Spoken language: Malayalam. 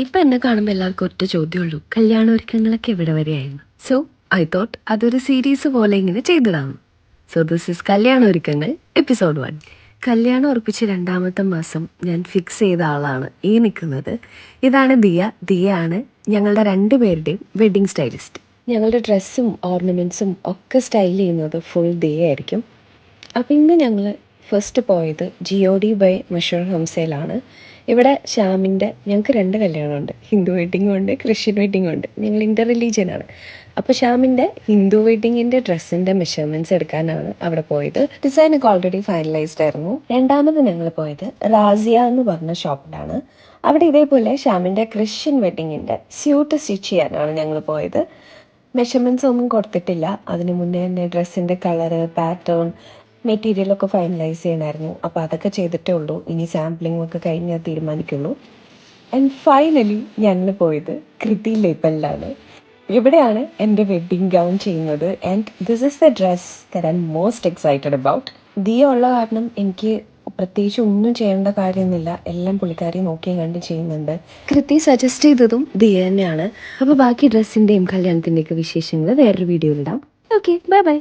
ഇപ്പം എന്നെ കാണുമ്പോൾ എല്ലാവർക്കും ഒറ്റ ചോദ്യമുള്ളൂ, കല്യാണ ഒരുക്കങ്ങളൊക്കെ എവിടെ വരെയായിരുന്നു. സോ ഐ തോട്ട് അതൊരു സീരീസ് പോലെ ഇങ്ങനെ ചെയ്തിടാം. സോ ദിസ് ഇസ് കല്യാണ ഒരുക്കങ്ങൾ എപ്പിസോഡ് 1. കല്യാണം ഉറപ്പിച്ച് 2ാമത്തെ മാസം ഞാൻ ഫിക്സ് ചെയ്ത ആളാണ് ഈ നിൽക്കുന്നത്. ഇതാണ് ദിയാണ് ഞങ്ങളുടെ 2 പേരുടെയും വെഡ്ഡിങ് സ്റ്റൈലിസ്റ്റ്. ഞങ്ങളുടെ ഡ്രസ്സും ഓർണമെൻറ്റ്സും ഒക്കെ സ്റ്റൈൽ ചെയ്യുന്നത് ഫുൾ ദിയായിരിക്കും. അപ്പോൾ ഇന്ന് ഞങ്ങൾ ഫസ്റ്റ് പോയത് GOD ബൈ മഷൂർ ഹംസയിലാണ്. ഇവിടെ ശ്യാമിൻ്റെ ഞങ്ങൾക്ക് 2 കല്യാണമുണ്ട്, ഹിന്ദു വെഡ്ഡിങ്ങും ഉണ്ട് ക്രിസ്ത്യൻ വെഡ്ഡിങ്ങും ഉണ്ട്. ഞങ്ങൾ ഇൻ്റർ റിലീജിയനാണ്. അപ്പോൾ ശ്യാമിൻ്റെ ഹിന്ദു വെഡ്ഡിങ്ങിൻ്റെ ഡ്രസ്സിൻ്റെ മെഷർമെൻറ്റ്സ് എടുക്കാനാണ് അവിടെ പോയത്. ഡിസൈനൊക്കെ ഓൾറെഡി ഫൈനലൈസ്ഡ് ആയിരുന്നു. 2ാമത് ഞങ്ങൾ പോയത് റാസിയ എന്ന് പറഞ്ഞ ഷോപ്പിലാണ്. അവിടെ ഇതേപോലെ ശ്യാമിൻ്റെ ക്രിസ്ത്യൻ വെഡ്ഡിങ്ങിൻ്റെ സ്യൂട്ട് സ്റ്റിച്ച് ചെയ്യാനാണ് ഞങ്ങൾ പോയത്. മെഷർമെൻറ്റ്സ് ഒന്നും കൊടുത്തിട്ടില്ല. അതിന് മുന്നേ തന്നെ ഡ്രസ്സിൻ്റെ കളറ്, പാറ്റേൺ, മെറ്റീരിയലൊക്കെ ഫൈനലൈസ് ചെയ്യണമായിരുന്നു. അപ്പോൾ അതൊക്കെ ചെയ്തിട്ടേ ഉള്ളൂ. ഇനി സാമ്പിളിംഗ് ഒക്കെ കഴിഞ്ഞാൽ തീരുമാനിക്കുള്ളൂ. ആൻഡ് ഫൈനലി ഞങ്ങൾ പോയത് കൃതി ലേബലിലാണ്. ഇവിടെയാണ് എൻ്റെ വെഡ്ഡിങ് ഗൗൺ ചെയ്യുന്നത്. And this is the dress that I M most excited about. Diya ഉള്ള കാരണം എനിക്ക് പ്രത്യേകിച്ച് ഒന്നും ചെയ്യേണ്ട കാര്യമൊന്നുമില്ല. എല്ലാം പുള്ളിക്കാരി നോക്കിയും കണ്ട് ചെയ്യുന്നുണ്ട്. കൃതി സജസ്റ്റ് ചെയ്തതും ദിയ തന്നെയാണ്. അപ്പോൾ ബാക്കി ഡ്രസ്സിൻ്റെയും കല്യാണത്തിൻ്റെയൊക്കെ വിശേഷങ്ങൾ വേറൊരു വീഡിയോയിലിടാം. Okay, bye bye.